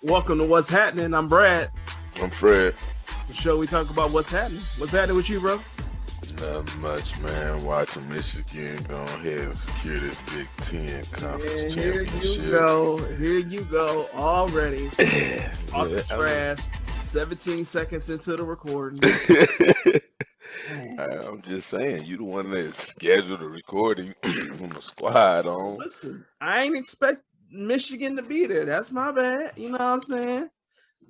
Welcome to What's Happening. I'm Brad. I'm Fred. The show we talk about what's happening. What's happening with you, bro? Not much, man. Watching Michigan go ahead and secure this Big Ten conference championship. Here you go. Already. Off the trash. 17 seconds into the recording. I'm just saying, you the one that scheduled the recording on the squad on. Listen, I ain't expect Michigan to be there. That's my bad. You know what I'm saying?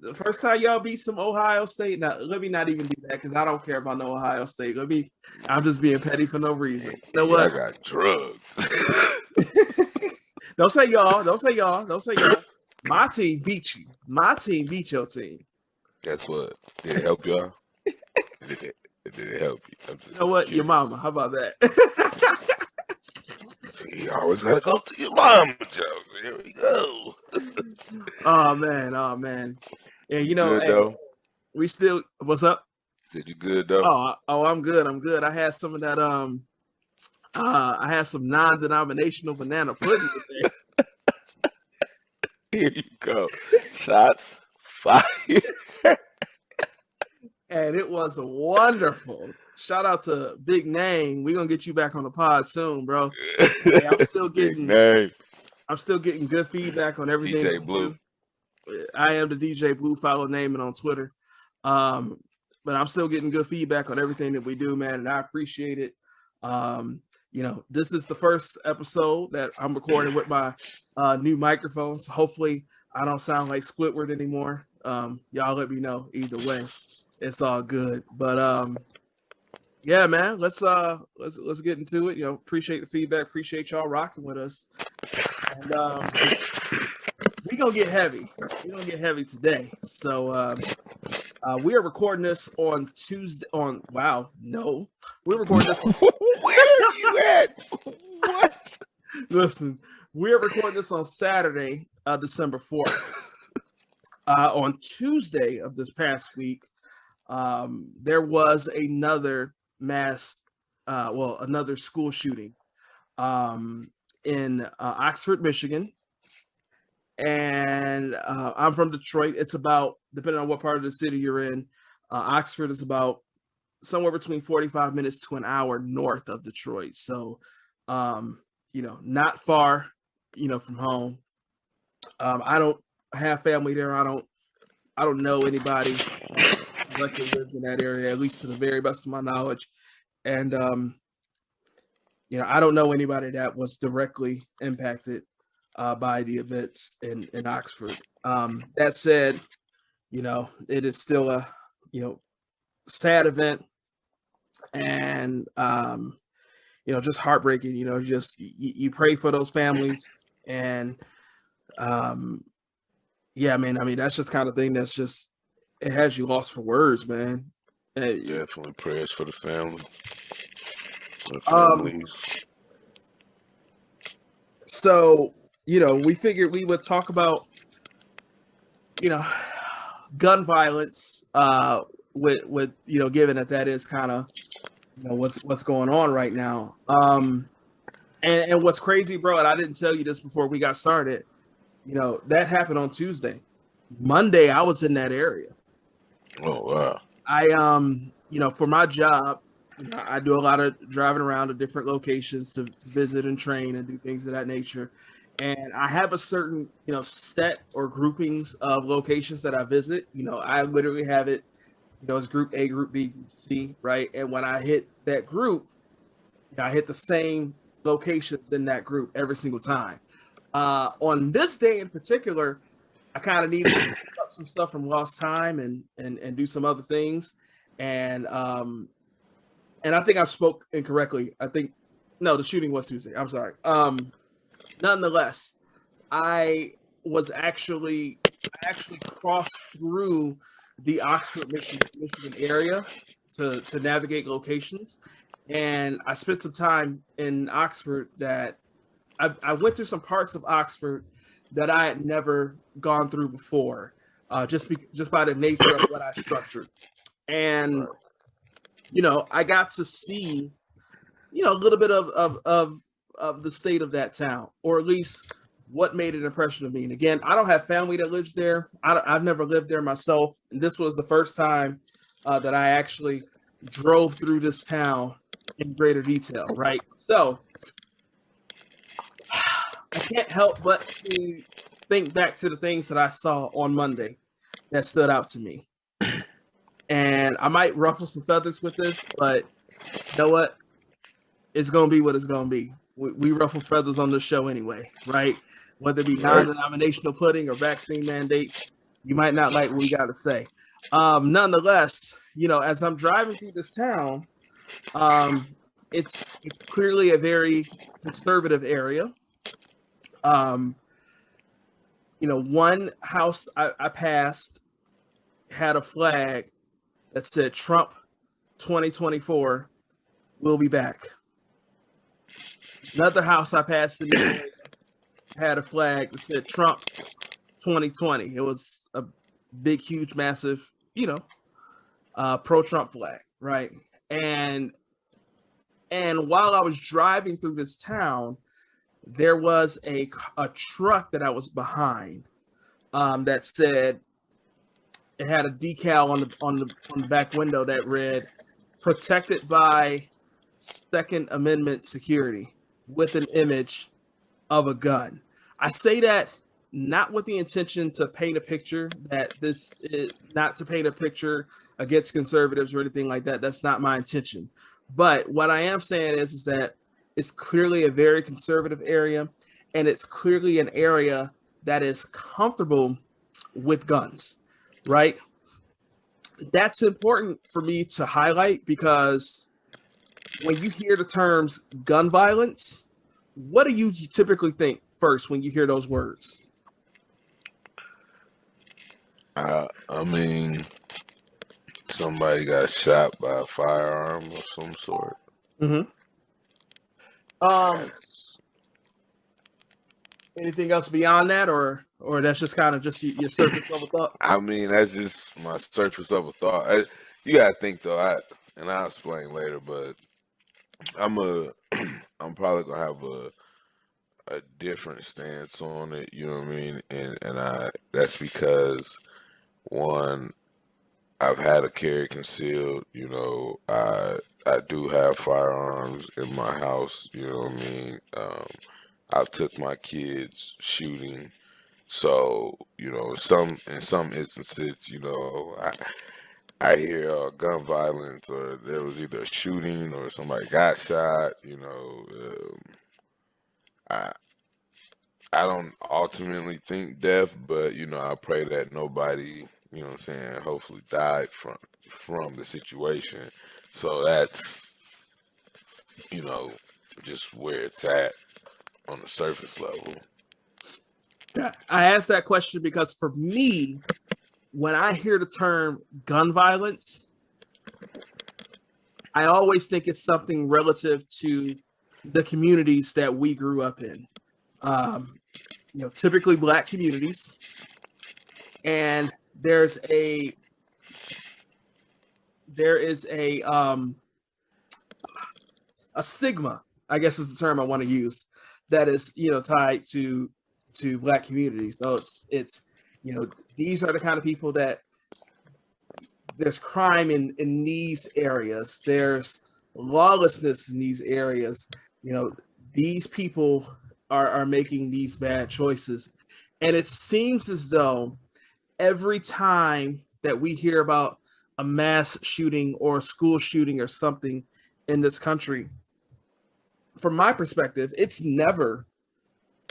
The first time y'all beat some Ohio State. Now, let me not even do that because I don't care about no Ohio State. I'm just being petty for no reason. You know what? I got drugged. Don't say y'all. My team beat you. My team beat your team. Guess what? Did it help y'all? Did it help you? You know what? Curious. Your mama. How about that? You always gotta go to your mama, Joe. Here we go. Oh man. Yeah, you know, good, we still. What's up? Said you good though? Oh, I'm good. I had some of that. I had some non-denominational banana pudding today. Here you go. Shots fired. And it was wonderful. Shout out to Big Name. We're gonna get you back on the pod soon, bro. Hey, I'm still getting good feedback on everything. DJ Blue. I am the DJ Blue. Follow Name on Twitter. But I'm still getting good feedback on everything that we do, man, and I appreciate it. You know, this is the first episode that I'm recording with my new microphones. Hopefully, I don't sound like Squidward anymore. Y'all let me know either way. It's all good. But yeah, man, let's get into it. You know, appreciate the feedback, appreciate y'all rocking with us. And we're gonna get heavy. We're gonna get heavy today. So we are recording this on Tuesday we're recording this Where are you at? What? Listen, we're recording this on Saturday, December 4th. On Tuesday of this past week, there was another another school shooting in Oxford, Michigan. And I'm from Detroit. It's about, depending on what part of the city you're in, Oxford is about somewhere between 45 minutes to an hour north of Detroit. So, you know, not far, you know, from home. I don't have family there. I don't know anybody that lives in that area, at least to the very best of my knowledge. And, you know, I don't know anybody that was directly impacted by the events in Oxford. That said, you know, it is still a, you know, sad event and, you know, just heartbreaking. You know, just you pray for those families and, yeah, man. I mean, that's just kind of thing that's just, it has you lost for words, man. Definitely prayers for the family. The families. So, you know, we figured we would talk about, you know, gun violence, with you know, given that is kind of, you know, what's going on right now. And what's crazy, bro, and I didn't tell you this before we got started. You know, that happened on Tuesday. Monday, I was in that area. Oh, wow. I, you know, for my job, you know, I do a lot of driving around to different locations to visit and train and do things of that nature. And I have a certain, you know, set or groupings of locations that I visit. You know, I literally have it, you know, it's group A, group B, group C, right? And when I hit that group, you know, I hit the same locations in that group every single time. On this day in particular, I kind of needed to pick up some stuff from lost time and do some other things. And I think I spoke incorrectly. The shooting was Tuesday. I'm sorry. Nonetheless, I actually crossed through the Oxford, Michigan area to navigate locations. And I spent some time in Oxford that I went through some parts of Oxford that I had never gone through before, just by the nature of what I structured. And, you know, I got to see, you know, a little bit of the state of that town, or at least what made an impression on me. And again, I don't have family that lives there. I've never lived there myself. And this was the first time that I actually drove through this town in greater detail, right? So I can't help but to think back to the things that I saw on Monday that stood out to me. And I might ruffle some feathers with this, but you know what? It's going to be what it's going to be. We ruffle feathers on this show anyway, right? Whether it be non-denominational pudding or vaccine mandates, you might not like what we got to say. Nonetheless, as I'm driving through this town, it's clearly a very conservative area. One house I passed had a flag that said Trump 2024 will be back. Another house I passed in the area had a flag that said Trump 2020. It was a big, huge, massive, pro-Trump flag, right? And while I was driving through this town, there was a truck that I was behind that said, it had a decal on the back window that read, "Protected by Second Amendment security," with an image of a gun. I say that not with the intention to paint a picture that this is not to paint a picture against conservatives or anything like that. That's not my intention. But what I am saying is that it's clearly a very conservative area, and it's clearly an area that is comfortable with guns, right? That's important for me to highlight, because when you hear the terms gun violence, what do you typically think first when you hear those words? I mean, somebody got shot by a firearm of some sort. Mm-hmm. Anything else beyond that, or that's just kind of just your surface level thought? I mean, that's just my surface level thought. You gotta think though. And I'll explain later, but I'm probably gonna have a different stance on it. You know what I mean? And that's because, one, I've had a carry concealed. I do have firearms in my house. You know what I mean? I've took my kids shooting. So, in some instances, I hear gun violence, or there was either a shooting or somebody got shot. I don't ultimately think death, but I pray that nobody, hopefully died from the situation. So that's just where it's at on the surface level. I asked that question because for me, when I hear the term gun violence, I always think it's something relative to the communities that we grew up in. Typically Black communities, and there is a stigma, I guess is the term I want to use, that is tied to Black communities. So it's these are the kind of people that there's crime in these areas, there's lawlessness in these areas. These people are making these bad choices, and it seems as though every time that we hear about a mass shooting or a school shooting or something in this country, from my perspective, it's never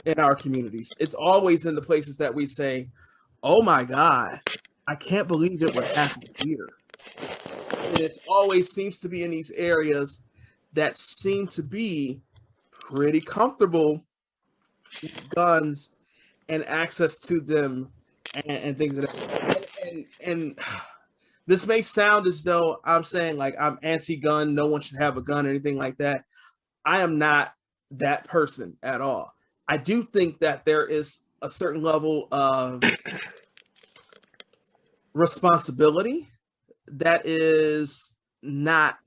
in our communities. It's always in the places that we say, "Oh my God, I can't believe it would happen here." And it always seems to be in these areas that seem to be pretty comfortable with guns and access to them and things like that. And this may sound as though I'm saying like I'm anti-gun, no one should have a gun or anything like that. I am not that person at all. I do think that there is a certain level of responsibility that is not,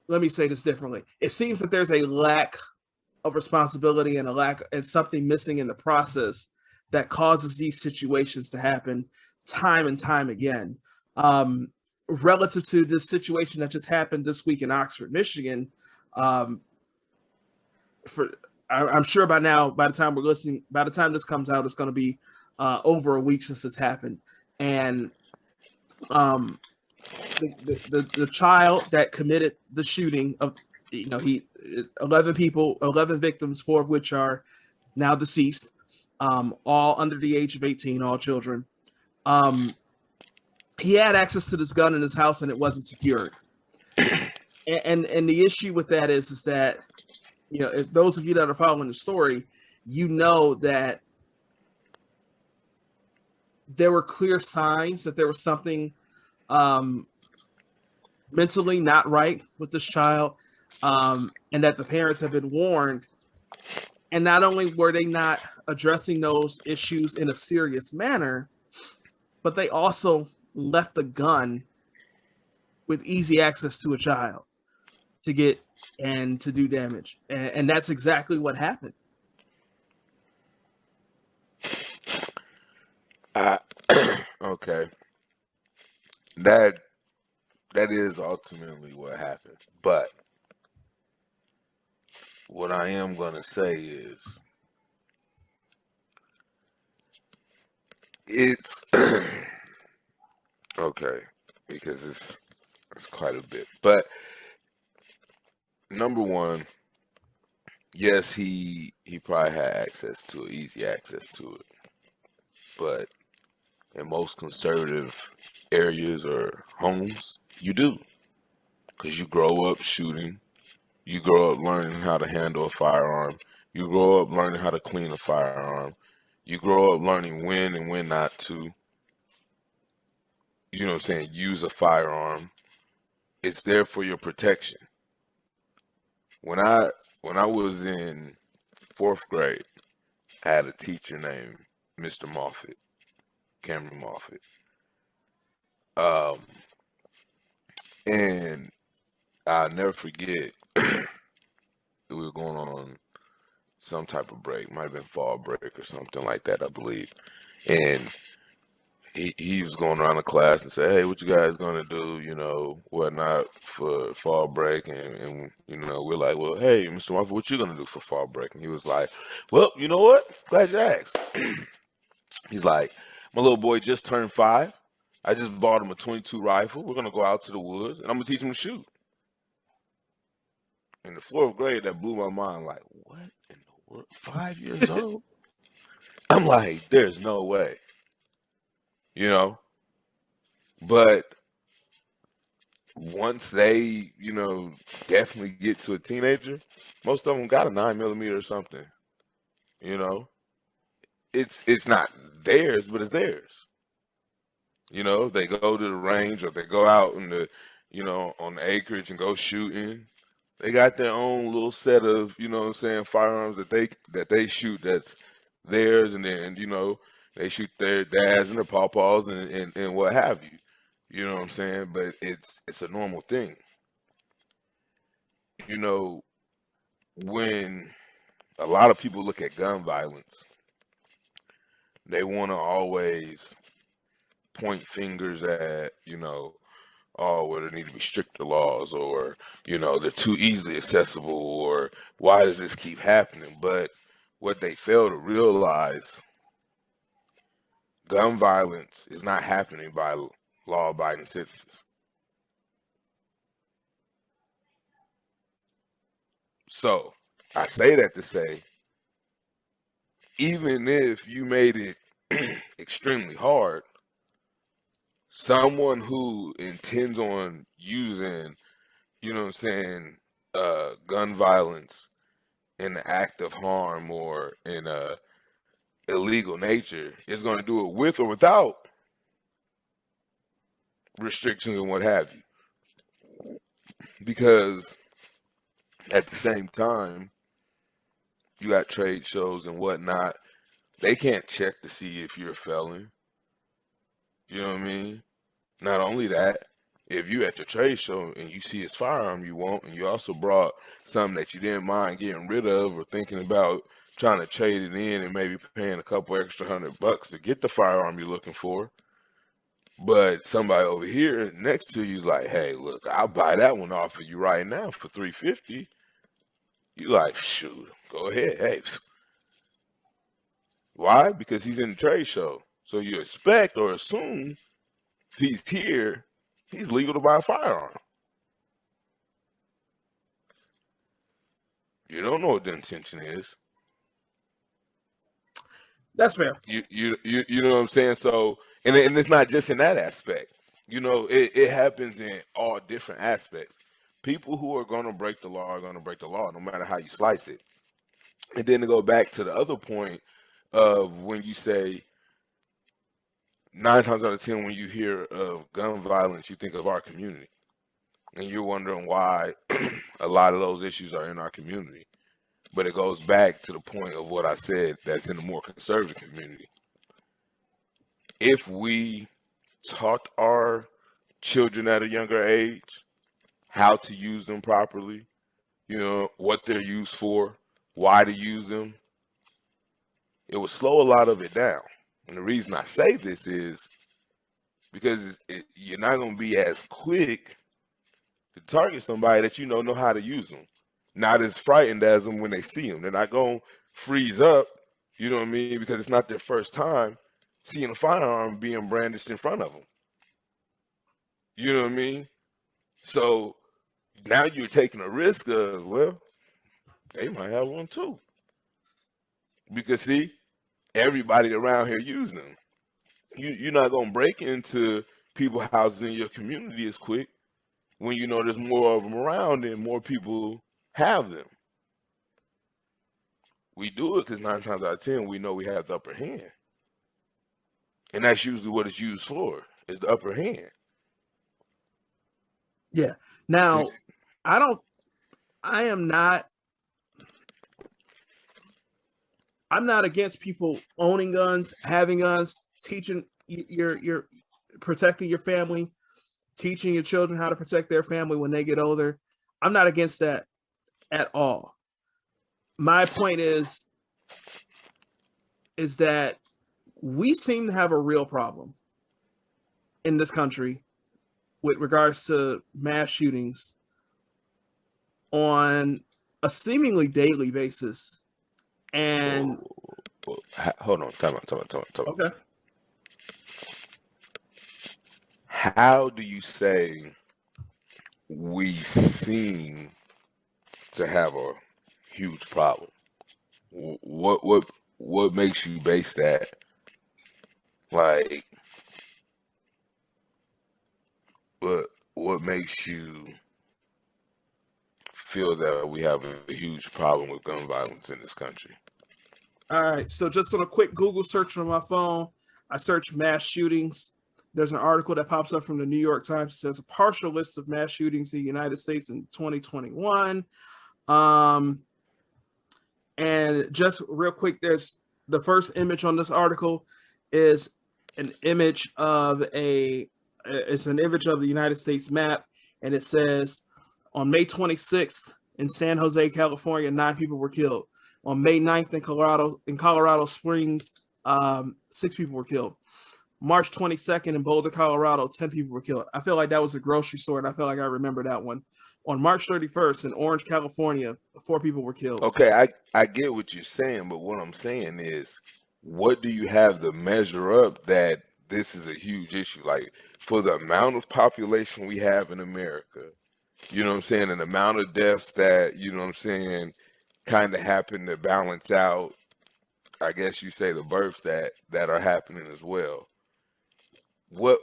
let me say this differently. It seems that there's a lack of responsibility and a lack and something missing in the process that causes these situations to happen time and time again. Relative to this situation that just happened this week in Oxford, Michigan, um, for I'm sure by now, by the time we're listening, by the time this comes out, it's going to be over a week since this happened, and um, the child that committed the shooting of, he 11 people, 11 victims, 4 of which are now deceased, all under the age of 18, all children. He had access to this gun in his house and it wasn't secured. And the issue with that is that, if those of you that are following the story, that there were clear signs that there was something mentally not right with this child, and that the parents have been warned. And not only were they not addressing those issues in a serious manner, but they also left the gun with easy access to a child to get and to do damage. And that's exactly what happened. Okay. That is ultimately what happened. But what I am going to say is it's okay, because it's quite a bit. But number one, yes, he probably had access to it, easy access to it. But in most conservative areas or homes, you do. Because you grow up shooting. You grow up learning how to handle a firearm. You grow up learning how to clean a firearm. You grow up learning when and when not to, use a firearm. It's there for your protection. When I was in 4th grade, I had a teacher named Mr. Moffitt, Cameron Moffitt. And I'll never forget, we were going on some type of break, might have been fall break or something like that, I believe. And he was going around the class and said, "Hey, what you guys gonna do, whatnot for fall break?" And we're like, "Well, hey, Mr. Moffitt, what you gonna do for fall break?" And he was like, "Well, you know what? Glad you asked." He's like, "My little boy just turned 5. I just bought him a .22 rifle. We're gonna go out to the woods and I'm gonna teach him to shoot." In the 4th grade, that blew my mind. Like, what in the world? 5 years old? I'm like, there's no way. But once they, definitely get to a teenager, most of them got a 9mm or something. It's not theirs, but it's theirs. They go to the range or they go out in the, on the acreage and go shooting. They got their own little set of, firearms that they shoot that's theirs, and then, they shoot their dads and their pawpaws and what have you. You know what I'm saying? But it's a normal thing. When a lot of people look at gun violence, they want to always point fingers at, oh, well, there need to be stricter laws, or, they're too easily accessible, or why does this keep happening? But what they fail to realize, gun violence is not happening by law-abiding citizens. So I say that to say, even if you made it extremely hard, someone who intends on using, gun violence in the act of harm or in a illegal nature is going to do it with or without restrictions and what have you. Because at the same time, you got trade shows and whatnot. They can't check to see if you're a felon. You know what I mean? Not only that, if you at the trade show and you see his firearm you want, and you also brought something that you didn't mind getting rid of or thinking about trying to trade it in and maybe paying a couple extra $100 to get the firearm you're looking for, but somebody over here next to you is like, hey, look, I'll buy that one off of you right now for $350. You like, shoot, go ahead. Hey, why? Because he's in the trade show. So you expect or assume if he's here, he's legal to buy a firearm. You don't know what the intention is. That's fair. You know what I'm saying? So, and it's not just in that aspect. You know, it happens in all different aspects. People who are going to break the law are going to break the law, no matter how you slice it. And then to go back to the other point of when you say 9 times out of 10, when you hear of gun violence, you think of our community, and you're wondering why a lot of those issues are in our community. But it goes back to the point of what I said, that's in the more conservative community. If we taught our children at a younger age how to use them properly, you know, what they're used for, why to use them, it would slow a lot of it down. And the reason I say this is because you're not going to be as quick to target somebody that you know how to use them. Not as frightened as them when they see them. They're not going to freeze up, you know what I mean, because it's not their first time seeing a firearm being brandished in front of them. You know what I mean? So now you're taking a risk of, well, they might have one too. Because see, everybody around here using them. You're not going to break into people's houses in your community as quick when you know there's more of them around and more people have them. We do it because 9 times out of 10, we know we have the upper hand. And that's usually what it's used for, is the upper hand. Yeah. Now, I'm not against people owning guns, having guns, teaching your protecting your family, teaching your children how to protect their family when they get older. I'm not against that at all. My point is that we seem to have a real problem in this country with regards to mass shootings on a seemingly daily basis. And hold on, time out. Okay. How do you say we seem to have a huge problem? What makes you base that? Like, what makes you feel that we have a huge problem with gun violence in this country? All right. So just on a quick Google search on my phone, I searched mass shootings. There's an article that pops up from the New York Times. It says a partial list of mass shootings in the United States in 2021. And just real quick, there's the first image on this article is an image of the United States map. And it says on May 26th in San Jose, California, 9 people were killed. On May 9th in Colorado Springs, 6 people were killed. March 22nd in Boulder, Colorado, 10 people were killed. I feel like that was a grocery store, and I feel like I remember that one. On March 31st in Orange, California, 4 people were killed. Okay, I get what you're saying, but what I'm saying is, what do you have to measure up that this is a huge issue? Like, for the amount of population we have in America, you know what I'm saying, and the amount of deaths that, you know what I'm saying, kind of happen to balance out, I guess you say, the births that are happening as well. What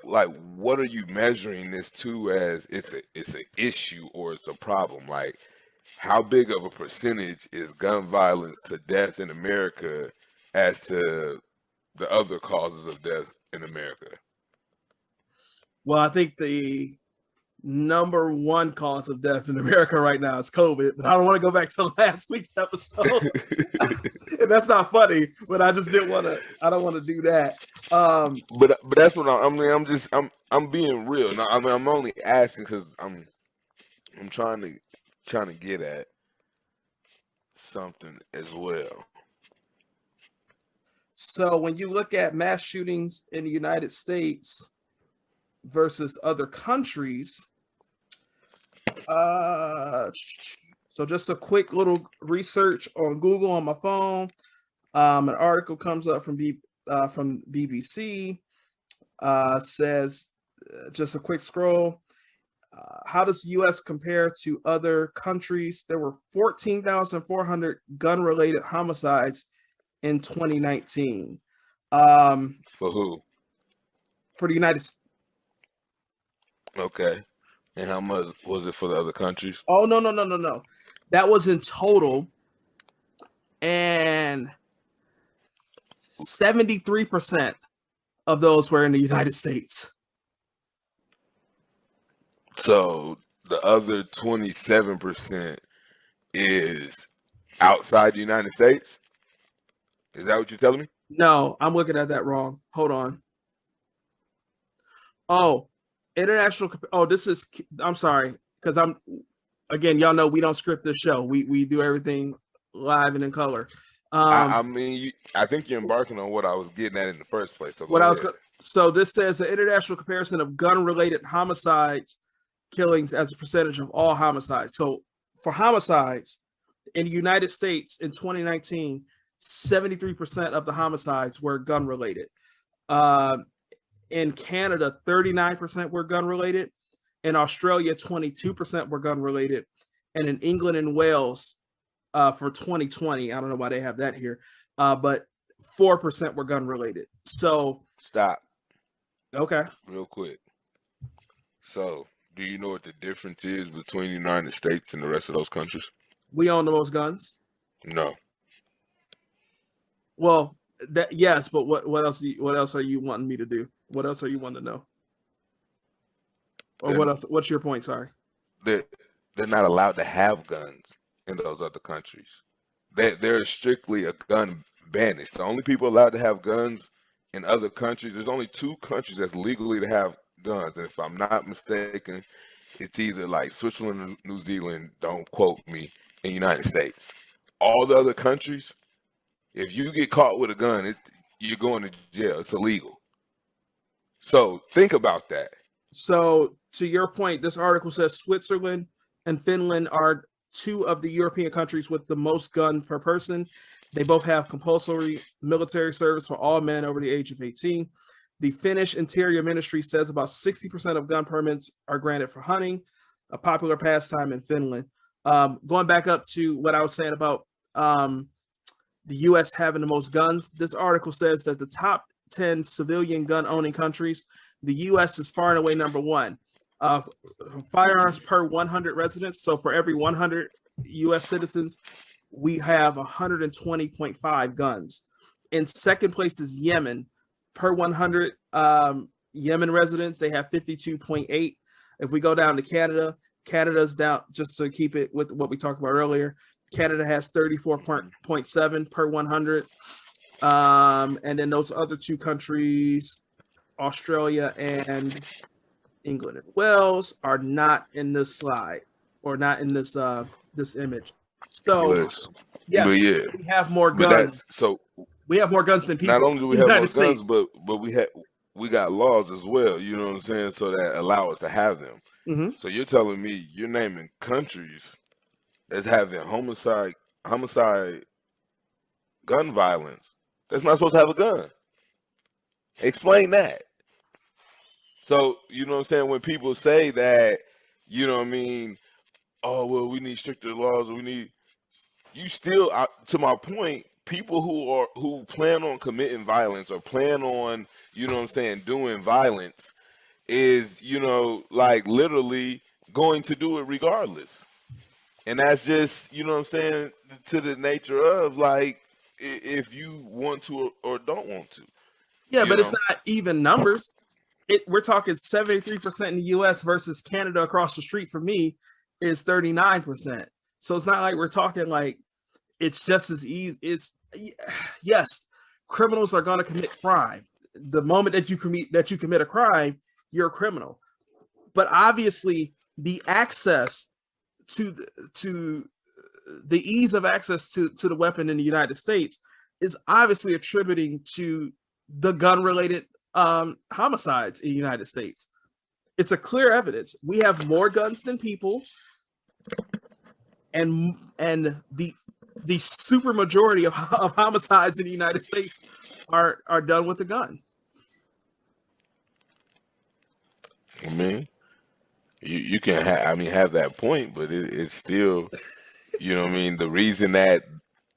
are you measuring this to as it's an issue or it's a problem? Like, how big of a percentage is gun violence to death in America as to the other causes of death in America? Well, I think the Number one cause of death in America right now is COVID, but I don't want to go back to last week's episode. And that's not funny, but I just didn't want to. I don't want to do that. But that's what I mean. I'm being real. No, I mean I'm only asking because I'm trying to get at something as well. So when you look at mass shootings in the United States versus other countries, so just a quick little research on Google on my phone. An article comes up from BBC. Says just a quick scroll. How does the U.S. compare to other countries? There were 14,400 gun-related homicides in 2019. For who? For the United States. Okay. And how much was it for the other countries? Oh, no. That was in total. And 73% of those were in the United States. So the other 27% is outside the United States? Is that what you're telling me? No, I'm looking at that wrong. Hold on. Oh, international. Oh, I'm sorry. Because again, y'all know we don't script this show. We do everything live and in color. I mean, I think you're embarking on what I was getting at in the first place. So so this says the international comparison of gun-related homicides killings as a percentage of all homicides. So for homicides in the United States in 2019, 73% of the homicides were gun-related. In Canada, 39% were gun-related. In Australia, 22% were gun-related. And in England and Wales, for 2020, I don't know why they have that here, but 4% were gun-related. So stop. Okay. Real quick. So, do you know what the difference is between the United States and the rest of those countries? We own the most guns. No. Well, yes, but what else? What else are you wanting me to do? What else are you wanting to know? Or what else? What's your point? Sorry. They're not allowed to have guns in those other countries. They're strictly a gun banished. The only people allowed to have guns in other countries, there's only 2 countries that's legally to have guns, and if I'm not mistaken, it's either like Switzerland or New Zealand, don't quote me, in the United States. All the other countries, if you get caught with a gun, you're going to jail. It's illegal. So think about that. So to your point, this article says Switzerland and Finland are 2 of the European countries with the most gun per person. They both have compulsory military service for all men over the age of 18. The Finnish Interior Ministry says about 60% of gun permits are granted for hunting, a popular pastime in Finland. Going back up to what I was saying about the U.S. having the most guns, this article says that the top 10 civilian gun-owning countries, the U.S. is far and away number 1. Firearms per 100 residents. So for every 100 U.S. citizens, we have 120.5 guns. In second place is Yemen. Per 100 Yemen residents, they have 52.8. If we go down to Canada, Canada's down, just to keep it with what we talked about earlier, Canada has 34.7 per 100. And then those other 2 countries, Australia and England and Wales, are not in this slide or not in this this image. So yes, we have more guns. We have more guns than people. Not only do we have more guns, but we got laws as well. You know what I'm saying? So that allow us to have them. Mm-hmm. So you're telling me you're naming countries that's having homicide, gun violence that's not supposed to have a gun. Explain that. So you know what I'm saying? When people say that, you know what I mean? Oh well, we need stricter laws. You still, to my point, people who plan on committing violence or plan on, you know what I'm saying, doing violence is, you know, like literally going to do it regardless. And that's just, you know what I'm saying, to the nature of like, if you want to or don't want to. Yeah, but it's not even numbers. we're talking 73% in the U.S. versus Canada across the street from me is 39%. So it's not like we're talking like it's just as easy. It's yes, criminals are going to commit crime. The moment that you commit a crime, you're a criminal. But obviously, the access to the ease of access to the weapon in the United States is obviously attributing to the gun-related homicides in the United States. It's a clear evidence. We have more guns than people, and the super majority of homicides in the United States are done with a gun. I mean, you can have that point, but it's still, you know what I mean. The reason that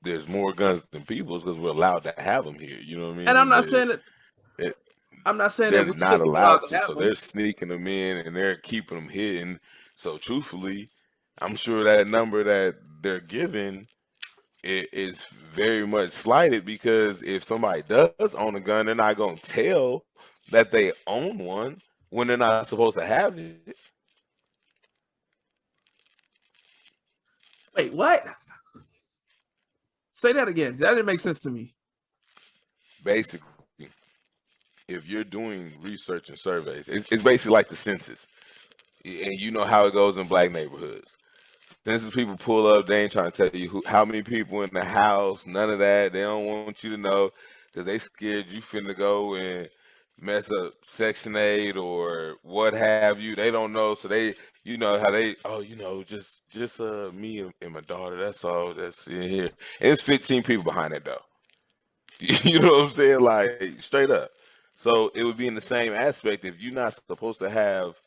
there's more guns than people is because we're allowed to have them here. You know what I mean. And I'm not saying that. I'm not saying that they're we not shouldn't be allowed allowed to to, have so them. they're sneaking them in and they're keeping them hidden. So truthfully, I'm sure that number that they're giving is very much slighted, because if somebody does own a gun, they're not going to tell that they own one when they're not supposed to have it. Wait, what? Say that again. That didn't make sense to me. Basically, if you're doing research and surveys, it's basically like the census. And you know how it goes in black neighborhoods. Census people pull up, they ain't trying to tell you how many people in the house, none of that. They don't want you to know because they scared you finna go and mess up Section 8 or what have you. They don't know, so they, you know how they, just me and my daughter, that's all that's in here. And it's 15 people behind it though. You know what I'm saying? Like straight up. So it would be in the same aspect if you're not supposed to have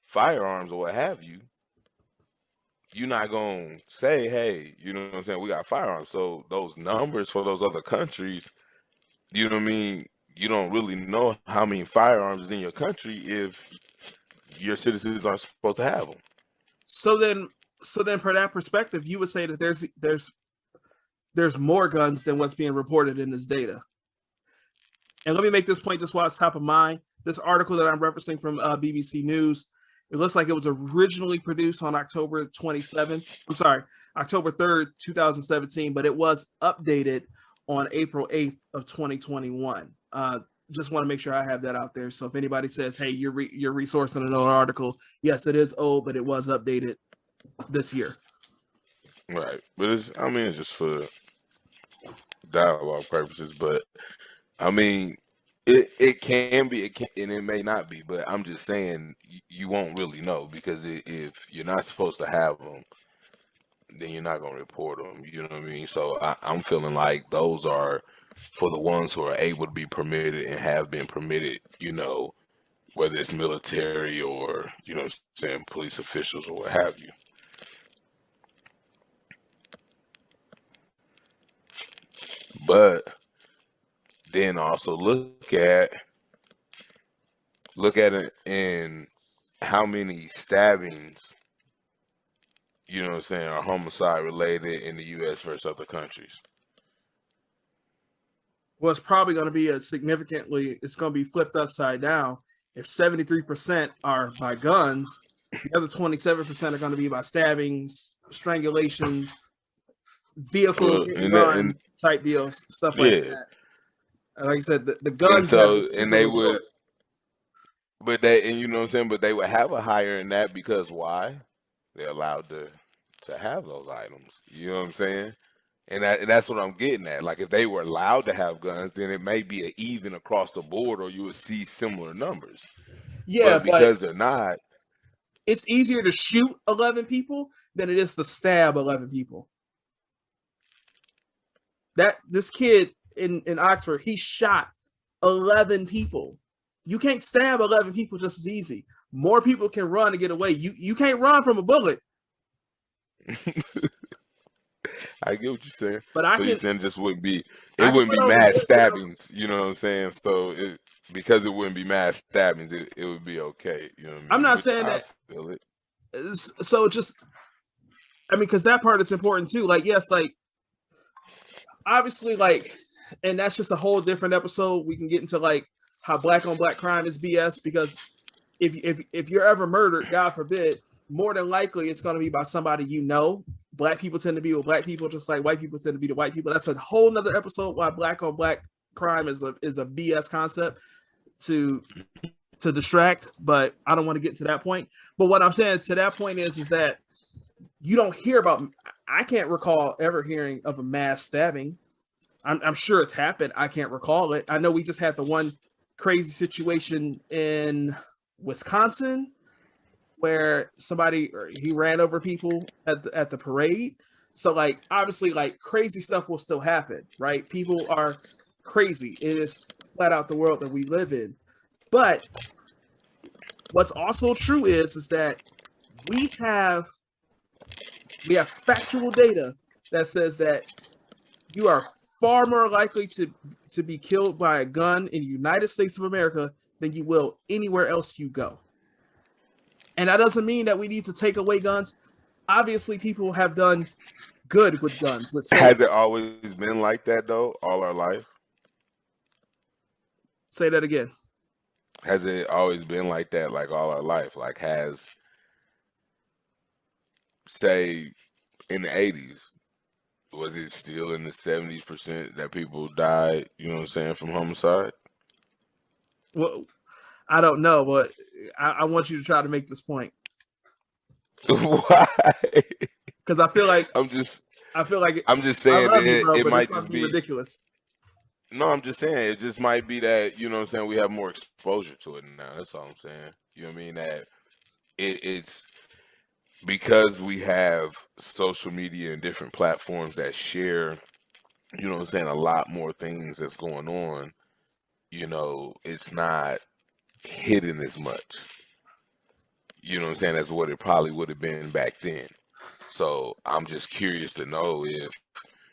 firearms or what have you. You're not gonna say, hey, you know what I'm saying, we got firearms. So those numbers for those other countries, you know what I mean? You don't really know how many firearms is in your country if your citizens aren't supposed to have them. So then, for that perspective, you would say that there's more guns than what's being reported in this data. And let me make this point just while it's top of mind. This article that I'm referencing from BBC News, it looks like it was originally produced on October 3rd, 2017, but it was updated on April 8th of 2021. Just want to make sure I have that out there. So if anybody says, hey, you're resourcing an old article, yes, it is old, but it was updated this year. Right. But it's just for dialogue purposes, but I mean, it can be, and it may not be, but I'm just saying you won't really know, because if you're not supposed to have them, then you're not going to report them. You know what I mean? So I'm feeling like those are for the ones who are able to be permitted and have been permitted, whether it's military or, saying police officials or what have you. But then also look at it in how many stabbings, are homicide related in the U.S. versus other countries. Well, it's probably going to be it's going to be flipped upside down. If 73% are by guns, the other 27% are going to be by stabbings, strangulation, vehicle run type deals, stuff like that. Like I said, the guns and they would, but they would have a higher in that because why? They're allowed to have those items. You know what I'm saying? And that's what I'm getting at. Like if they were allowed to have guns, then it may be an even across the board, or you would see similar numbers. Yeah, but because they're not, it's easier to shoot 11 people than it is to stab 11 people. This kid in Oxford, he shot 11 people. You can't stab 11 people just as easy. More people can run and get away. You can't run from a bullet. I get what you're saying. But you're saying just wouldn't be mass stabbings, you know what I'm saying? So because it wouldn't be mass stabbings, it would be okay. You know what I mean? I'm not saying that. Feel it. So because that part is important too. Like, yes, like obviously, like, and that's just a whole different episode. We can get into like how black on black crime is BS, because if you're ever murdered, God forbid, more than likely it's going to be by somebody you know. Black people tend to be with black people, just like white people tend to be to white people. That's a whole nother episode why black on black crime is a BS concept to distract, but I don't want to get to that point. But what I'm saying to that point is that you don't hear about. I can't recall ever hearing of a mass stabbing. I'm sure it's happened. I can't recall it. I know we just had the one crazy situation in Wisconsin where he ran over people at the parade. So like obviously like crazy stuff will still happen, right? People are crazy. It is flat out the world that we live in. But what's also true is that we have factual data that says that you are far more likely to be killed by a gun in the United States of America than you will anywhere else you go. And that doesn't mean that we need to take away guns. Obviously, people have done good with guns. Has it always been like that, though, all our life? Say that again. Has it always been like that, like all our life? Like say, in the 80s, was it still in the 70% that people died, you know what I'm saying, from homicide? Well, I don't know, but I want you to try to make this point. Why? Because I feel like I'm just I saying love you, bro, it but might this just be ridiculous. No, I'm just saying it just might be that, you know what I'm saying, we have more exposure to it now. That's all I'm saying. You know what I mean? That it's because we have social media and different platforms that share, you know what I'm saying, a lot more things that's going on. You know, it's not hidden as much. You know what I'm saying? That's what it probably would have been back then. So I'm just curious to know if,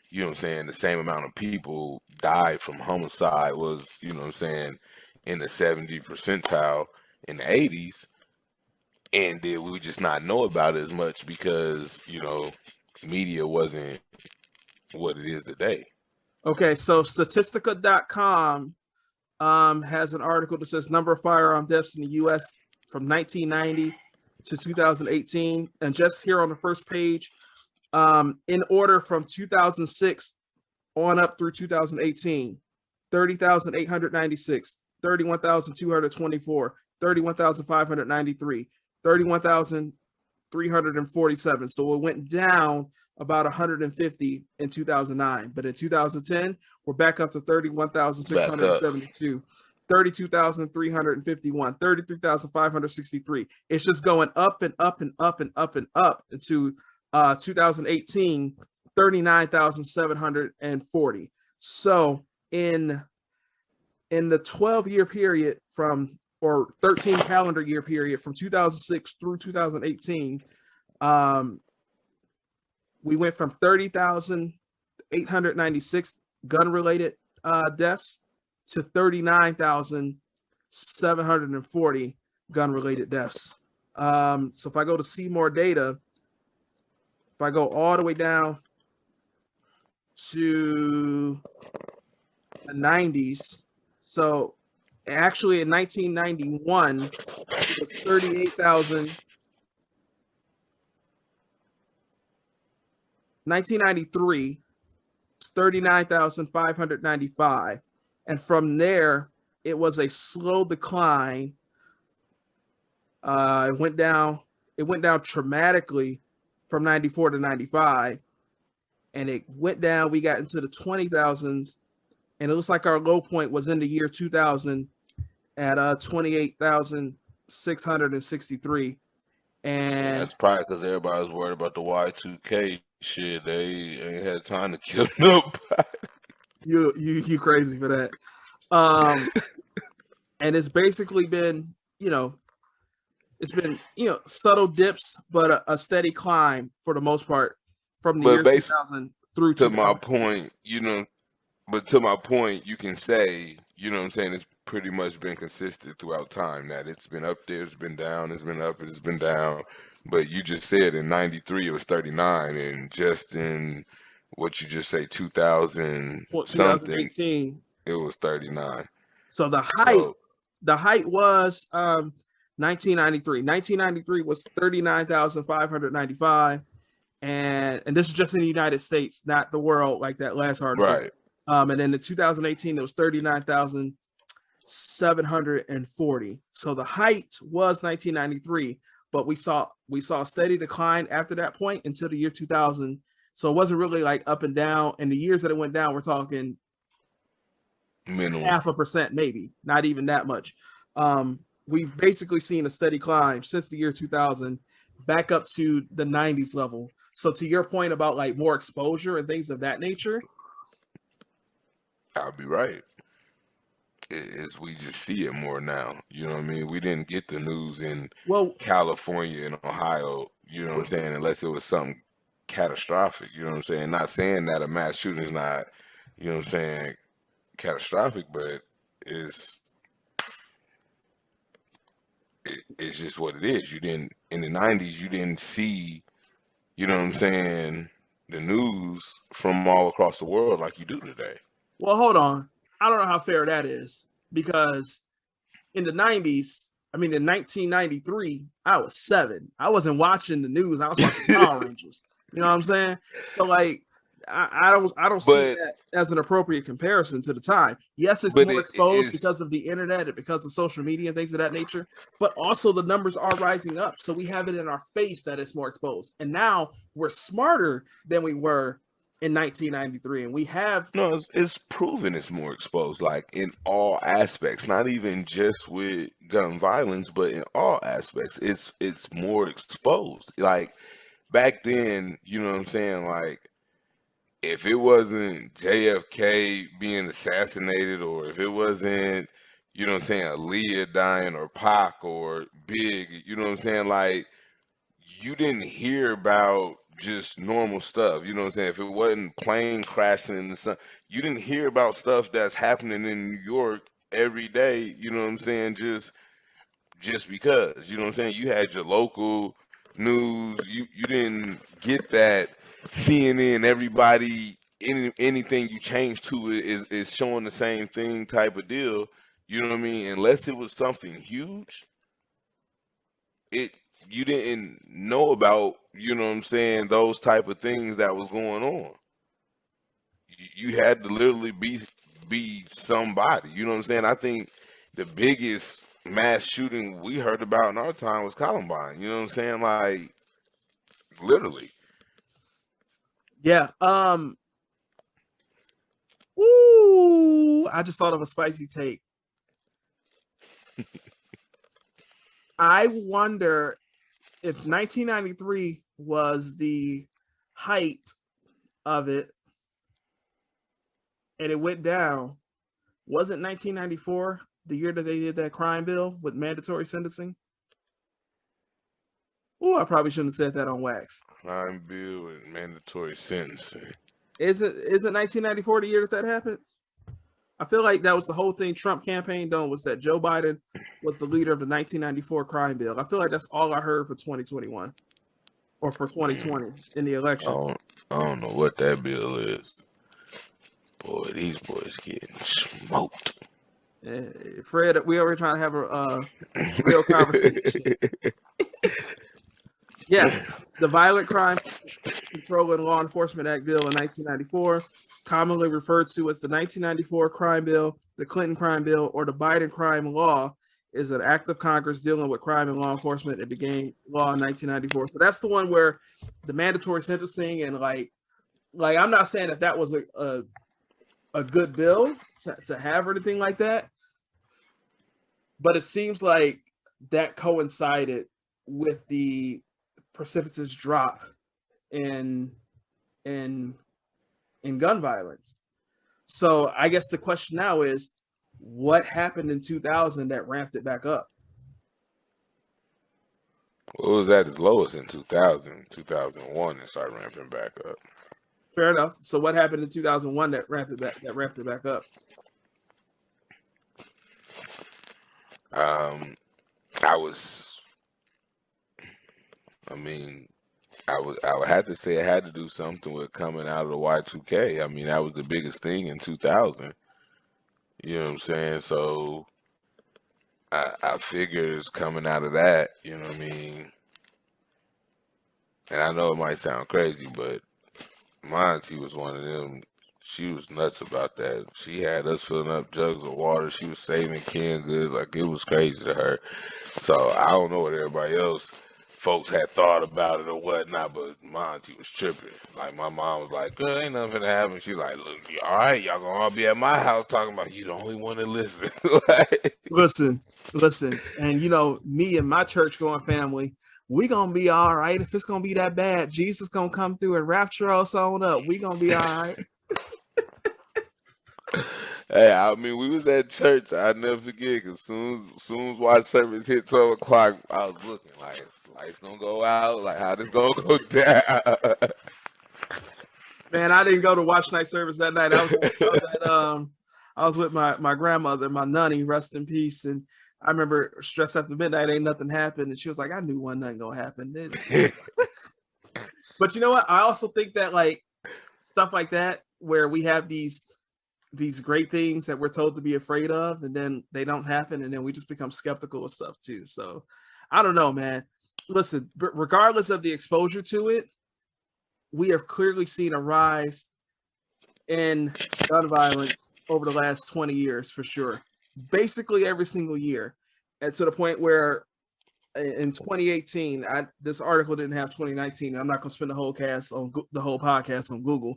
you know what I'm saying, the same amount of people died from homicide was, you know what I'm saying, in the 70 percentile in the 80s. And did we just not know about it as much because, you know, media wasn't what it is today? Okay, so Statistica.com has an article that says number of firearm deaths in the U.S. from 1990 to 2018. And just here on the first page, in order from 2006 on up through 2018, 30,896, 31,224, 31,593, 31,347. So it went down about 150 in 2009. But in 2010, we're back up to 31,672, 32,351, 33,563. It's just going up and up and up and up and up into 2018, 39,740. So in the 12-year period or 13 calendar year period from 2006 through 2018, we went from 30,896 gun-related deaths to 39,740 gun-related deaths. So if I go to see more data, if I go all the way down to the 90s, so actually in 1991, it was 38,000. 1993, it's 39,595. And from there, it was a slow decline. It went down dramatically from 94 to 95. And it went down, we got into the 20,000s. And it looks like our low point was in the year 2000 at 28,663. And that's probably because everybody was worried about the Y2K shit. They ain't had time to kill nobody. You crazy for that. And it's basically been, subtle dips, but a steady climb for the most part from the year 2000 through to my point, but to my point, you can say, you know what I'm saying, it's pretty much been consistent throughout time. That it's been up there, it's been down, it's been up, it's been down. But you just said in 93 it was 39, and just in what you just say 2000 something, it was 39. So the height the height was 1993. 1993 was 39,595, and this is just in the United States, not the world, like that last article. Right. And then in 2018, it was 39,740. So the height was 1993, but we saw a steady decline after that point until the year 2000. So it wasn't really like up and down. And the years that it went down, we're talking Minimum. 0.5%, maybe, not even that much. We've basically seen a steady climb since the year 2000 back up to the 90s level. So to your point about like more exposure and things of that nature, I'll be right. Is we just see it more now. You know what I mean? We didn't get the news in California and Ohio, you know what I'm saying, unless it was something catastrophic, you know what I'm saying? Not saying that a mass shooting is not, you know what I'm saying, catastrophic, but it's just what it is. You didn't, in the 90s, you didn't see, you know what I'm saying, the news from all across the world like you do today. Well, hold on. I don't know how fair that is, because in the 90s, I mean, in 1993, I was 7. I wasn't watching the news. I was watching Power Rangers. You know what I'm saying? So, like, I don't see that as an appropriate comparison to the time. Yes, it's more exposed because of the internet and because of social media and things of that nature, but also the numbers are rising up. So we have it in our face that it's more exposed. And now we're smarter than we were in 1993, and we have it's proven it's more exposed, like in all aspects, not even just with gun violence, but in all aspects, it's more exposed. Like back then, you know what I'm saying, like if it wasn't JFK being assassinated, or if it wasn't, you know what I'm saying, Aaliyah dying, or Pac, or Big, you know what I'm saying, like you didn't hear about just normal stuff, you know what I'm saying? If it wasn't plane crashing in the sun, you didn't hear about stuff that's happening in New York every day, you know what I'm saying? Just because, you know what I'm saying? You had your local news, you didn't get that CNN, everybody, anything you change to it is showing the same thing type of deal, you know what I mean? Unless it was something huge, you didn't know about, you know what I'm saying, those type of things that was going on. You had to literally be somebody, you know what I'm saying? I think the biggest mass shooting we heard about in our time was Columbine, you know what I'm saying? Like literally. Yeah. Ooh, I just thought of a spicy take. I wonder if 1993 was the height of it and it went down, wasn't 1994 the year that they did that crime bill with mandatory sentencing? Oh, I probably shouldn't have said that on wax. Crime bill and mandatory sentencing. Is it 1994 the year that happened? I feel like that was the whole thing Trump campaigned on, was that Joe Biden was the leader of the 1994 crime bill. I feel like that's all I heard for 2021 or for 2020 in the election. I don't know what that bill is. Boy, these boys getting smoked. Fred, we already trying to have a real conversation. Yeah, the Violent Crime Control and Law Enforcement Act Bill in 1994, commonly referred to as the 1994 Crime Bill, the Clinton Crime Bill, or the Biden Crime Law, is an act of Congress dealing with crime and law enforcement. It became law in 1994. So that's the one where the mandatory sentencing and like I'm not saying that was a good bill to have or anything like that, but it seems like that coincided with the precipitous drop in gun violence. So I guess the question now is, what happened in 2000 that ramped it back up? What was at its lowest in 2000, 2001, and started ramping back up? Fair enough. So what happened in 2001 that ramped it back up? I would have to say it had to do something with coming out of the Y2K. I mean, that was the biggest thing in 2000. You know what I'm saying? So I figure it's coming out of that, you know what I mean? And I know it might sound crazy, but my auntie was one of them. She was nuts about that. She had us filling up jugs of water. She was saving canned goods. Like, it was crazy to her. So I don't know what everybody else folks had thought about it or whatnot, but my auntie was tripping. Like, my mom was like, "Girl, ain't nothing gonna happen." She's like, "Look, all right, y'all gonna all be at my house talking about you the only one to listen." Like, Listen, and me and my church going family, we gonna be all right. If it's gonna be that bad, Jesus gonna come through and rapture us on up. We gonna be all right. hey, I mean, we was at church. I never forget, because soon as watch service hit 12 o'clock, I was looking like, lights gonna go out. Like, how this gonna go down? Man, I didn't go to watch night service that night. I was with my grandmother, my nunny, rest in peace. And I remember stressed after midnight, ain't nothing happened. And she was like, I knew one nothing gonna happen. But you know what? I also think that like stuff like that, where we have these great things that we're told to be afraid of, and then they don't happen, and then we just become skeptical of stuff too. So I don't know, man. Listen, regardless of the exposure to it, we have clearly seen a rise in gun violence over the last 20 years for sure. Basically every single year. And to the point where in 2018, this article didn't have 2019. I'm not going to spend the whole podcast on Google.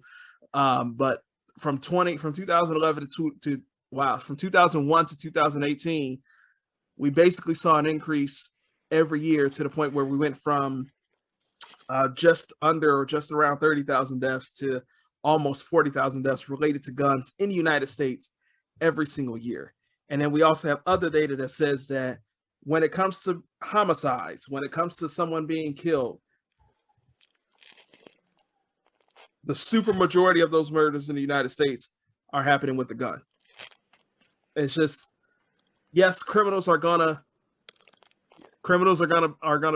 But from 2011 from 2001 to 2018, we basically saw an increase every year to the point where we went from just under or just around 30,000 deaths to almost 40,000 deaths related to guns in the United States every single year. And then we also have other data that says that when it comes to homicides, when it comes to someone being killed, the super majority of those murders in the United States are happening with the gun. It's just, yes, criminals are gonna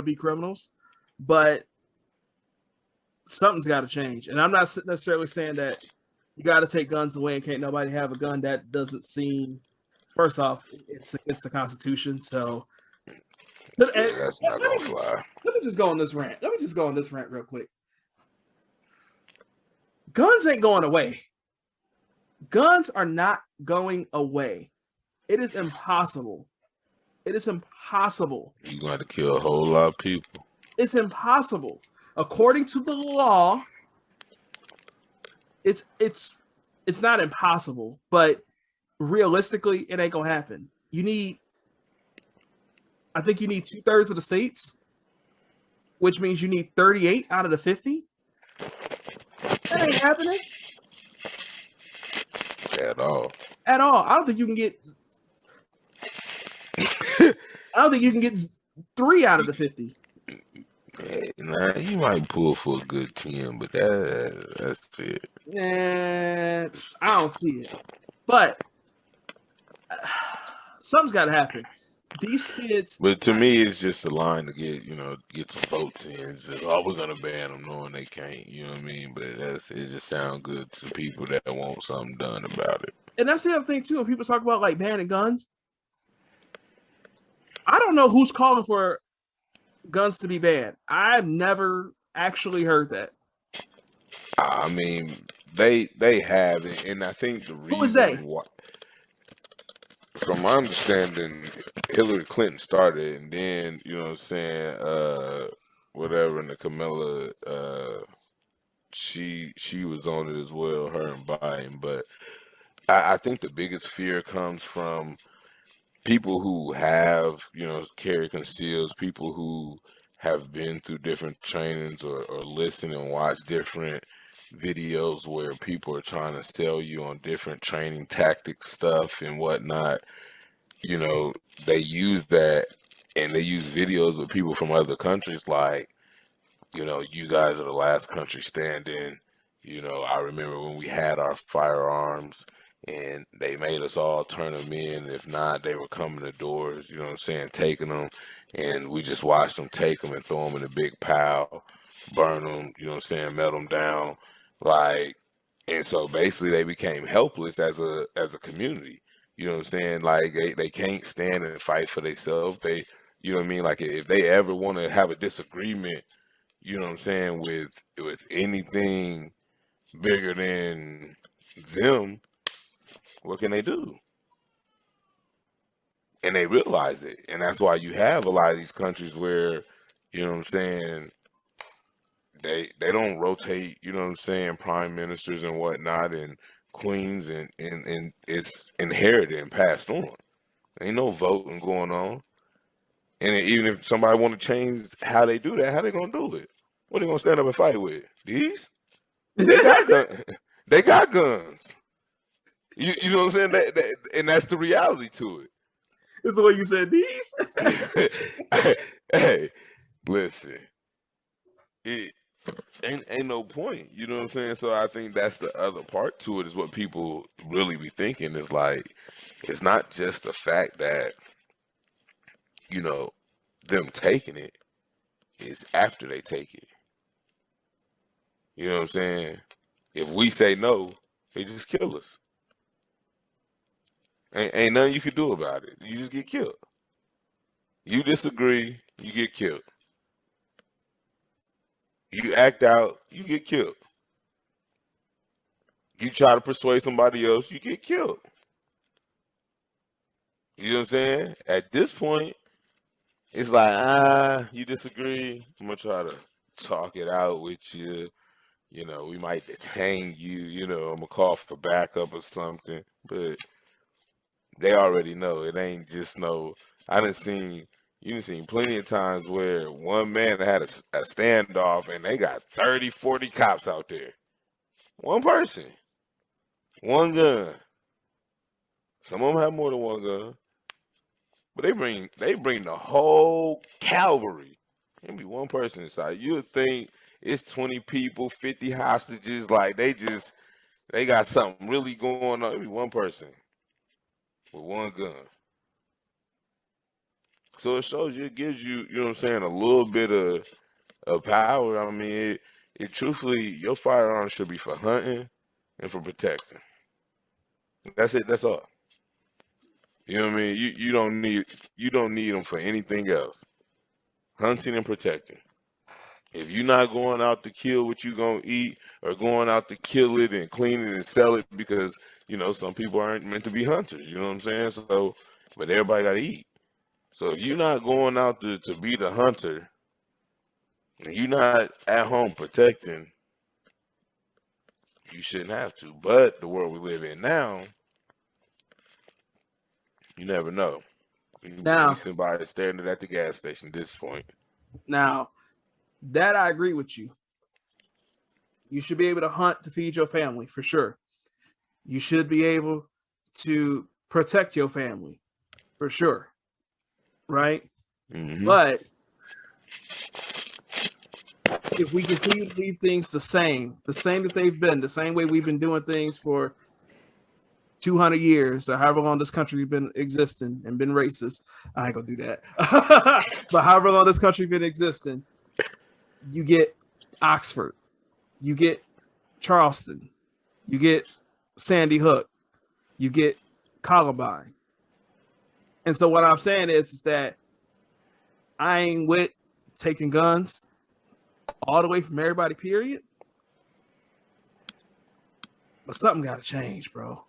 be criminals, but something's got to change. And I'm not necessarily saying that you got to take guns away and can't nobody have a gun. That doesn't seem. First off, it's against the Constitution. So That's not gonna fly. Let me just go on this rant. Real quick. Guns ain't going away. Guns are not going away. It is impossible. You're going to kill a whole lot of people. It's impossible. According to the law, it's not impossible, but realistically, it ain't gonna happen. I think you need 2/3 of the states, which means you need 38 out of the 50. That ain't happening at all. I don't think you can get. I don't think you can get 3 out of the 50. Nah, you might pull for a good 10, but that's it. I don't see it. But something's got to happen. These kids. But to me, it's just a line to get some votes in. And say, oh, we're gonna ban them, knowing they can't. You know what I mean? But it just sounds good to people that want something done about it. And that's the other thing too. When people talk about like banning guns, I don't know who's calling for guns to be banned. I've never actually heard that. I mean, they have it, and I think the reason. Who is they? From my understanding, Hillary Clinton started, and then whatever, and the Camilla, she was on it as well, her and Biden. But I think the biggest fear comes from people who have carry conceals, people who have been through different trainings or listen and watch different videos where people are trying to sell you on different training tactics stuff and whatnot. They use that, and they use videos with people from other countries like, you guys are the last country standing. I remember when we had our firearms and they made us all turn them in. If not, they were coming to doors, taking them. And we just watched them take them and throw them in a big pile, burn them, melt them down. And so basically they became helpless as a community. You know what I'm saying? Like they can't stand and fight for themselves. They, you know what I mean? Like if they ever want to have a disagreement, you know what I'm saying, with anything bigger than them, what can they do? And they realize it. And that's why you have a lot of these countries where, you know what I'm saying, they don't rotate, you know what I'm saying, prime ministers and whatnot and queens and it's inherited and passed on. Ain't no voting going on. And even if somebody want to change how they do that, how they gonna do it? What they gonna stand up and fight with? These? They got guns. They got guns. You know what I'm saying? And that's the reality to It's the way you said these. it. Hey, listen. It ain't no point. You know what I'm saying? So I think that's the other part to it is what people really be thinking is like it's not just the fact that, you know, them taking it, it's after they take it. You know what I'm saying? If we say no, they just kill us. Ain't nothing you can do about it. You just get killed. You disagree, you get killed. You act out, you get killed. You try to persuade somebody else, you get killed. You know what I'm saying? At this point, it's like, you disagree. I'm gonna try to talk it out with you. You know, we might detain you. You know, I'm gonna call for backup or something. But they already know it ain't just no. I done seen you done seen plenty of times where one man had a standoff and they got 30, 40 cops out there. One person, one gun. Some of them have more than one gun, but they bring the whole cavalry. It be one person inside. You would think it's 20 people, 50 hostages. Like they got something really going on. It be one person with one gun. So it shows you, it gives you, you know what I'm saying, a little bit of power. I mean, it truthfully, your firearm should be for hunting and for protecting. That's it. That's all. You know what I mean? You don't need them for anything else. Hunting and protecting. If you're not going out to kill what you gonna eat, or going out to kill it and clean it and sell it, because some people aren't meant to be hunters. You know what I'm saying? So, but everybody gotta eat. So if you're not going out to be the hunter, and you're not at home protecting, you shouldn't have to. But the world we live in now, you never know. You can be Now, somebody staring at the gas station at this point. now that I agree with you. You should be able to hunt to feed your family for sure. You should be able to protect your family for sure. Right? Mm-hmm. But if we continue to leave things the same that they've been, the same way we've been doing things for 200 years, or however long this country's been existing and been racist, I ain't gonna do that. But however long this country been existing, you get Oxford, you get Charleston, you get Sandy Hook, you get Columbine. And so what I'm saying is that I ain't with taking guns all the way from everybody, period. But something got to change, bro.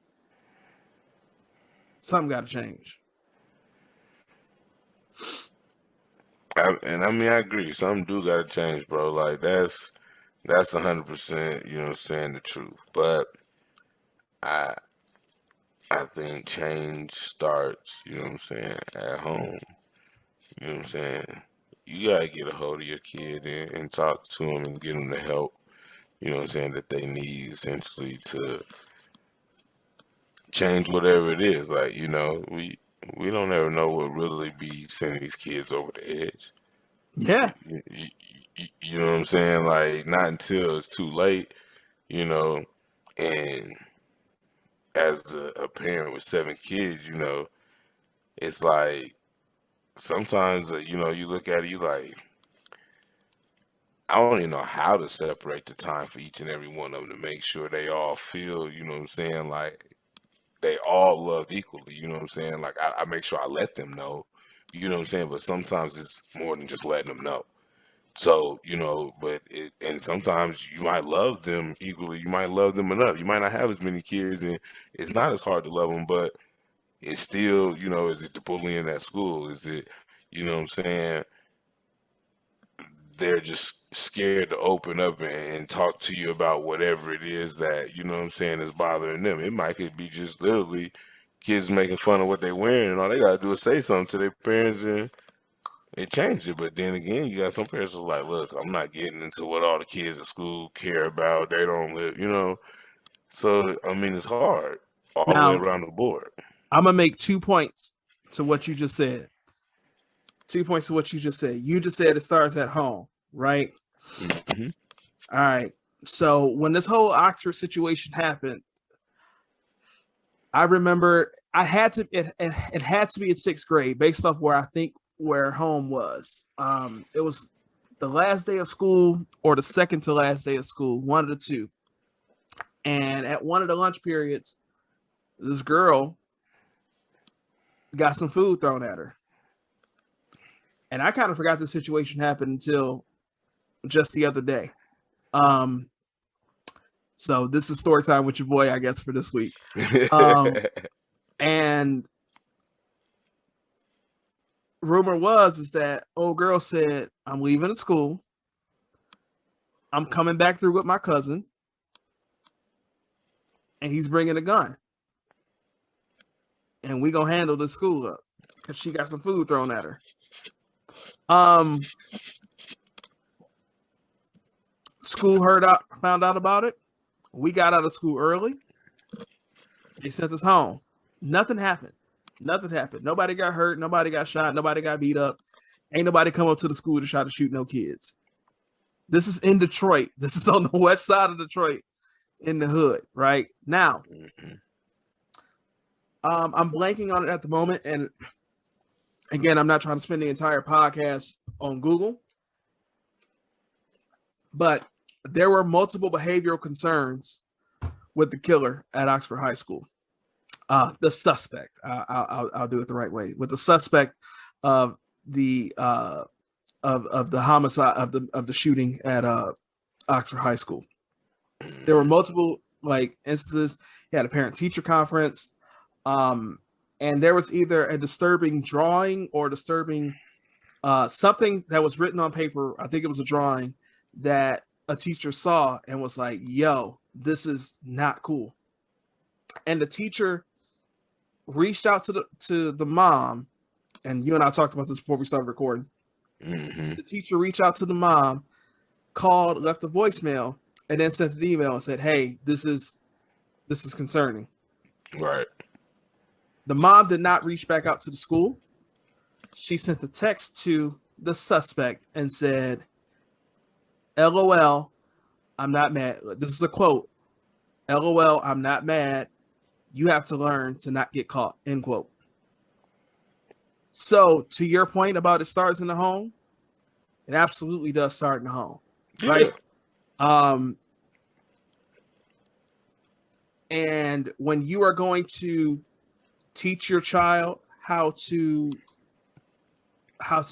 Something got to change. And I mean, I agree. Something do got to change, bro. Like that's 100%. You know what I'm saying, the truth. But I I think change starts. You know what I'm saying, at home. You know what I'm saying. You gotta get a hold of your kid and talk to them and get them the help. You know what I'm saying, that they need essentially to change whatever it is. Like, we don't ever know what really be sending these kids over the edge. Yeah. You know what I'm saying? Like, not until it's too late, you know. And as a parent with 7 kids, it's like sometimes, you look at it, you like, I don't even know how to separate the time for each and every one of them to make sure they all feel, you know what I'm saying, like they all loved equally. You know what I'm saying? Like I make sure I let them know. You know what I'm saying? But sometimes it's more than just letting them know. So, and sometimes you might love them equally. You might love them enough. You might not have as many kids, and it's not as hard to love them, but it's still, is it the bullying at school? Is it, what I'm saying? They're just scared to open up and talk to you about whatever it is that, what I'm saying, is bothering them. It might could be just literally kids making fun of what they're wearing, and all they got to do is say something to their parents, and it changed it. But then again, you got some parents who are like, look, I'm not getting into what all the kids at school care about. They don't live. So, I mean, it's hard all the way Now, around the board. I'm going to make 2 points to what you just said. 2 points to what you just said. You just said it starts at home, right? Mm-hmm. All right. So when this whole Oxford situation happened, I remember it had to be in 6th grade based off where home was. It was the last day of school or the second to last day of school, one of the two. And at one of the lunch periods, this girl got some food thrown at her. And I kind of forgot the situation happened until just the other day. So this is story time with your boy, I guess, for this week. And rumor is that old girl said, I'm leaving the school. I'm coming back through with my cousin. And he's bringing a gun. And we gonna handle the school up because she got some food thrown at her. School found out about it. We got out of school early. They sent us home. Nothing happened. Nobody got hurt. Nobody got shot. Nobody got beat up. Ain't nobody come up to the school to try to shoot no kids. This is in Detroit. This is on the west side of Detroit in the hood, right? Now, I'm blanking on it at the moment. And again, I'm not trying to spend the entire podcast on Google. But there were multiple behavioral concerns with the killer at Oxford High School. The suspect, I'll do it the right way. With the suspect of the homicide of the shooting at Oxford High School. There were multiple instances. He had a parent-teacher conference, and there was either a disturbing drawing or disturbing something that was written on paper. I think it was a drawing that a teacher saw and was like, yo, this is not cool. And the teacher reached out to the mom, and you and I talked about this before we started recording. Mm-hmm. The teacher reached out to the mom, called, left a voicemail, and then sent an email and said, hey, this is concerning. Right. The mom did not reach back out to the school. She sent the text to the suspect and said, LOL, I'm not mad. This is a quote. LOL, I'm not mad. You have to learn to not get caught, end quote. So to your point about it starts in the home, it absolutely does start in the home, right? And when you are going to teach your child how to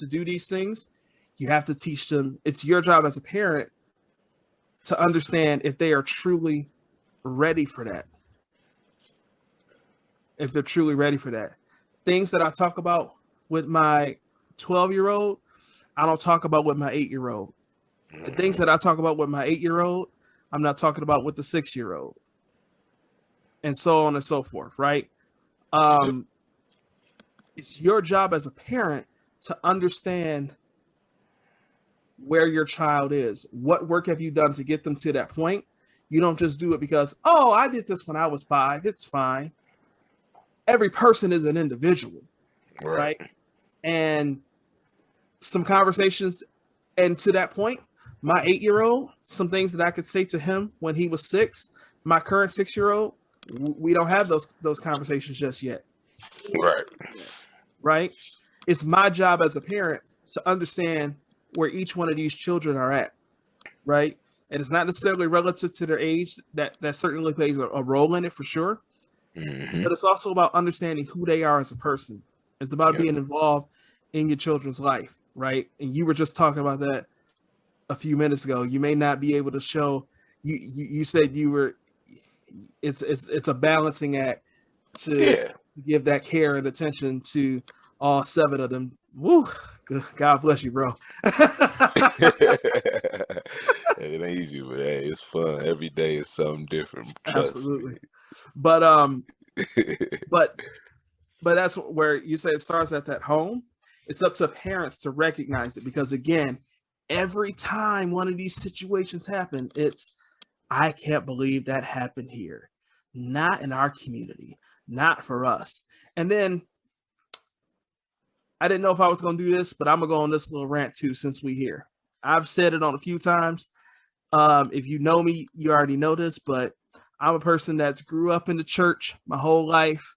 do these things, you have to teach them. It's your job as a parent to understand if they are truly ready for that. If they're truly ready for that. Things that I talk about with my 12-year-old, I don't talk about with my 8-year-old. The things that I talk about with my 8-year-old, I'm not talking about with the 6-year-old. And so on and so forth, right? It's your job as a parent to understand where your child is. What work have you done to get them to that point? You don't just do it because, oh, I did this when I was 5. It's fine. Every person is an individual, right? And some conversations, and to that point, my 8-year-old, some things that I could say to him when he was 6, my current 6-year-old, we don't have those conversations just yet. Right? It's my job as a parent to understand where each one of these children are at, right? And it's not necessarily relative to their age. That certainly plays a role in it for sure. but it's also about understanding who they are as a person. It's about being involved in your children's life, right? And you were just talking about that a few minutes ago. You may not be able to show. You said you were. It's a balancing act to give that care and attention to all 7 of them. Woo! God bless you, bro. It ain't easy, but hey, it's fun. Every day is something different. Absolutely. But that's where you say it starts at that home. It's up to parents to recognize it, because again, every time one of these situations happen, it's, I can't believe that happened here. Not in our community, not for us. And then I didn't know if I was going to do this, but I'm going to go on this little rant too, since we're here. I've said it on a few times. If you know me, you already know this, but I'm a person that's grew up in the church my whole life.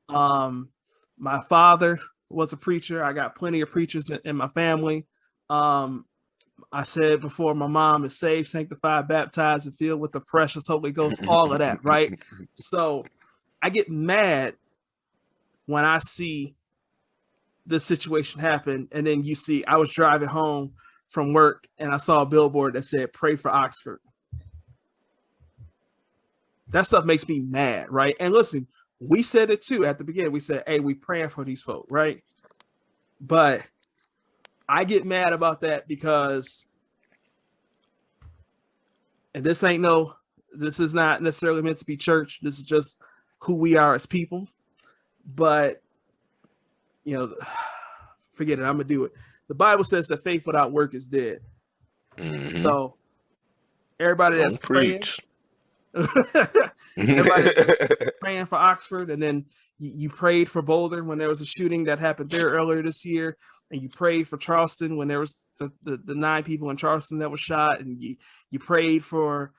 My father was a preacher. I got plenty of preachers in my family. I said before, my mom is saved, sanctified, baptized, and filled with the precious Holy Ghost, all of that, right? So I get mad when I see this situation happen. And then you see, I was driving home from work and I saw a billboard that said, pray for Oxford. That stuff makes me mad, right? And listen, we said it too at the beginning. We said, hey, we praying for these folk, right? But I get mad about that because, and this is not necessarily meant to be church. This is just who we are as people. But, you know, forget it. I'm going to do it. The Bible says that faith without work is dead. Mm-hmm. So everybody that's praying, everybody praying for Oxford, and then you prayed for Boulder when there was a shooting that happened there earlier this year, and you prayed for Charleston when there was the 9 people in Charleston that were shot, and you prayed for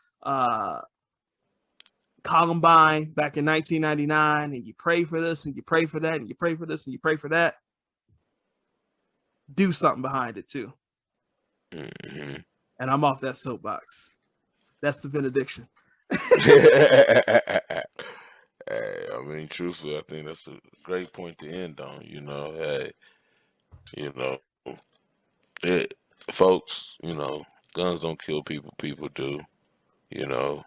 Columbine back in 1999, and you pray for this, and you pray for that, and you pray for this, and you pray for that. Do something behind it too. Mm-hmm. And I'm off that soapbox. That's the benediction. Hey, I mean, truthfully, I think that's a great point to end on. You know, hey, you know, folks, you know, guns don't kill people. People do. You know,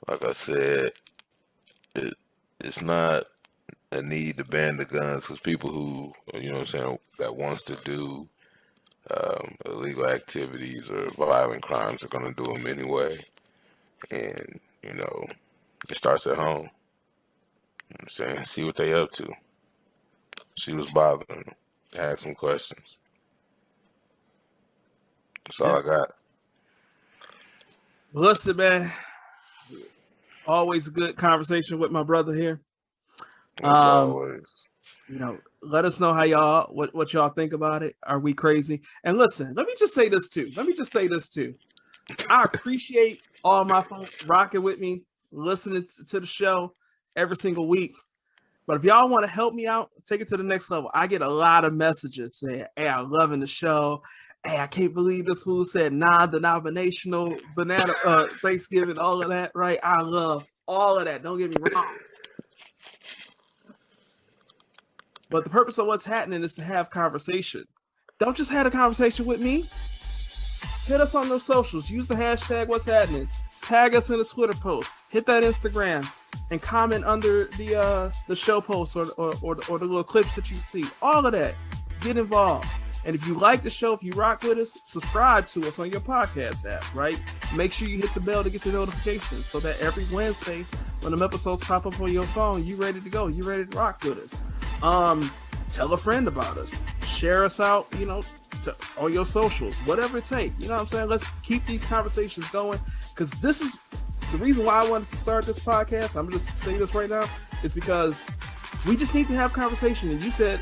like I said, it's not a need to ban the guns, because people who, you know what I'm saying, that wants to do illegal activities or violent crimes are going to do them anyway. And, you know, it starts at home. You know what I'm saying? See what they up to. See what's bothering them. Ask some questions. That's all I got. Listen, man. Always a good conversation with my brother here. Always. You know, let us know how y'all, what y'all think about it. Are we crazy? And listen, let me just say this too. I appreciate all my folks rocking with me, listening to the show every single week. But if y'all want to help me out, take it to the next level. I get a lot of messages saying, hey, I'm loving the show. Hey, I can't believe this fool said non-denominational banana Thanksgiving, all of that, right? I love all of that. Don't get me wrong. But the purpose of Whus Hattnin is to have conversation. Don't just have a conversation with me. Hit us on those socials. Use the hashtag Whus Hattnin. Tag us in a Twitter post. Hit that Instagram and comment under the show post or the little clips that you see. All of that. Get involved. And if you like the show, if you rock with us, subscribe to us on your podcast app, right? Make sure you hit the bell to get the notifications so that every Wednesday when them episodes pop up on your phone, you ready to go. You ready to rock with us. Tell a friend about us. Share us out, you know, on your socials, whatever it takes. You know what I'm saying? Let's keep these conversations going, because this is the reason why I wanted to start this podcast. I'm just saying this right now is because we just need to have conversation. And you said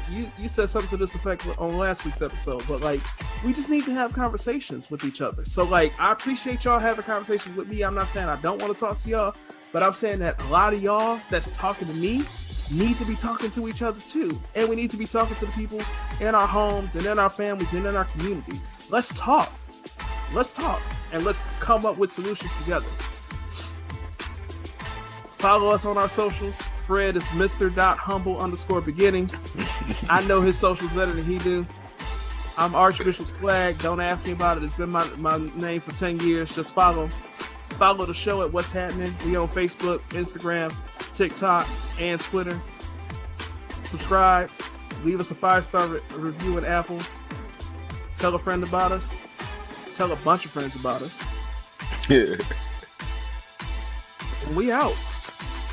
something to this effect on last week's episode, but like, we just need to have conversations with each other. So like, I appreciate y'all having conversations with me. I'm not saying I don't want to talk to y'all, but I'm saying that a lot of y'all that's talking to me need to be talking to each other too. And we need to be talking to the people in our homes and in our families and in our community. Let's talk. And let's come up with solutions together. Follow us on our socials. Fred is Mr.Humble_beginnings. I know his socials better than he do. I'm Archbishop Swag. Don't ask me about it. It's been my name for 10 years. Just follow. Follow the show at Whus Hattnin. We on Facebook, Instagram, TikTok, and Twitter. Subscribe. Leave us a 5-star review at Apple. Tell a friend about us. Tell a bunch of friends about us. Yeah. And we out.